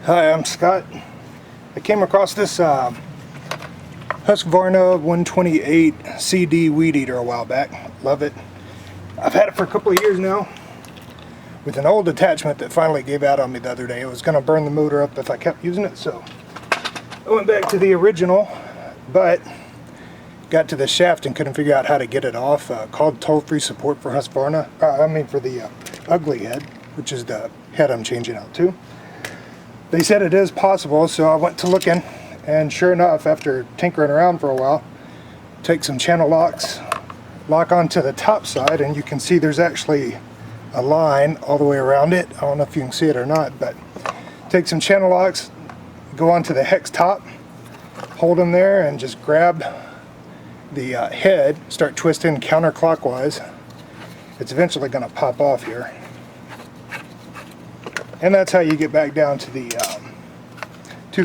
Hi, I'm Scott. I came across this Husqvarna 128 CD weed eater a while back. Love it. I've had it for a couple of years now with an old attachment that finally gave out on me the other day. It was going to burn the motor up if I kept using it, so I went back to the original, but got to the shaft and couldn't figure out how to get it off. Called toll-free support for Husqvarna, for the ugly head, which is the head I'm changing out to. They said it is possible, so I went to looking, and sure enough, after tinkering around for a while, take some channel locks, lock onto the top side, and you can see there's actually a line all the way around it. I don't know if you can see it or not, but take some channel locks, go onto the hex top, hold them there, and just grab the head, start twisting counterclockwise. It's eventually going to pop off here. And that's how you get back down to the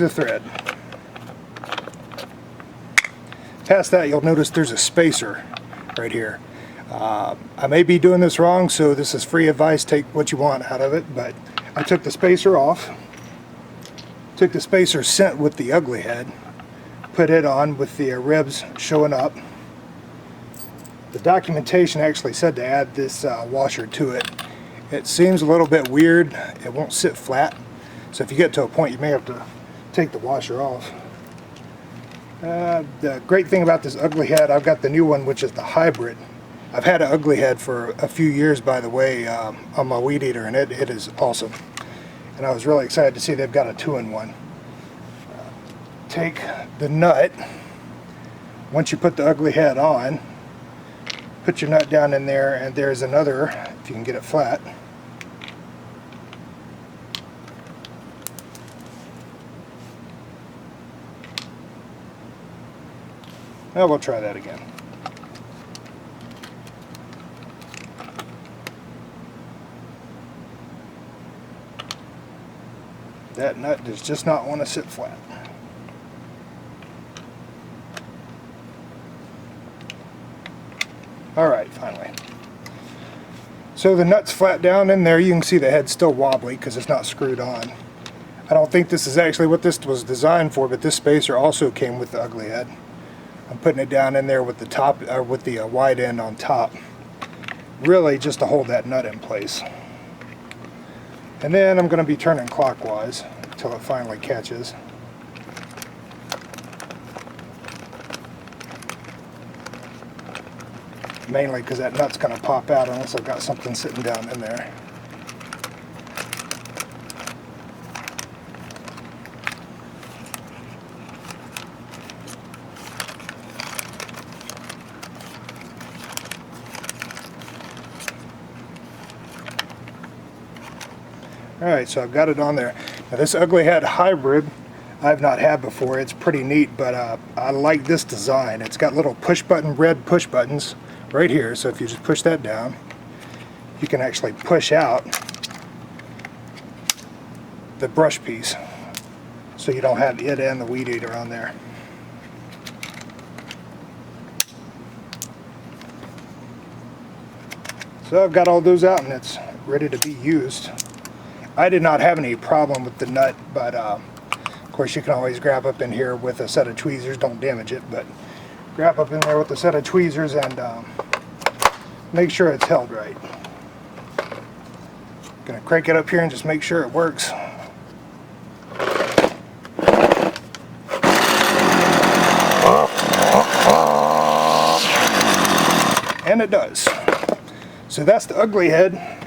thread. Past that, you'll notice there's a spacer right here. I may be doing this wrong, so this is free advice. Take what you want out of it. But I took the spacer off, took the spacer sent with the ugly head, put it on with the ribs showing up. The documentation actually said to add this washer to it. It seems a little bit weird. It won't sit flat, so if you get to a point you may have to take the washer off. The great thing about this ugly head, I've got the new one, which is the hybrid. I've had an ugly head for a few years, by the way, on my weed eater, and it is awesome. And I was really excited to see they've got a 2-in-1. Take the nut. Once you put the ugly head on, put your nut down in there, and there's another, if you can get it flat. Now we'll try that again. That nut does just not want to sit flat. Alright, finally. So the nut's flat down in there. You can see the head's still wobbly because it's not screwed on. I don't think this is actually what this was designed for, but this spacer also came with the ugly head. I'm putting it down in there with the top, or with the wide end on top, really just to hold that nut in place. And then I'm going to be turning clockwise until it finally catches. Mainly because that nut's going to pop out unless I've got something sitting down in there. Alright, so I've got it on there. Now this ugly head hybrid I've not had before. It's pretty neat, but I like this design. It's got little push button, red push buttons right here, so if you just push that down, you can actually push out the brush piece, so you don't have it and the weed eater on there. So I've got all those out and it's ready to be used. I did not have any problem with the nut, but of course you can always grab up in here with a set of tweezers. Don't damage it, but grab up in there with a set of tweezers and make sure it's held right. Gonna crank it up here and just make sure it works. And it does. So that's the ugly head.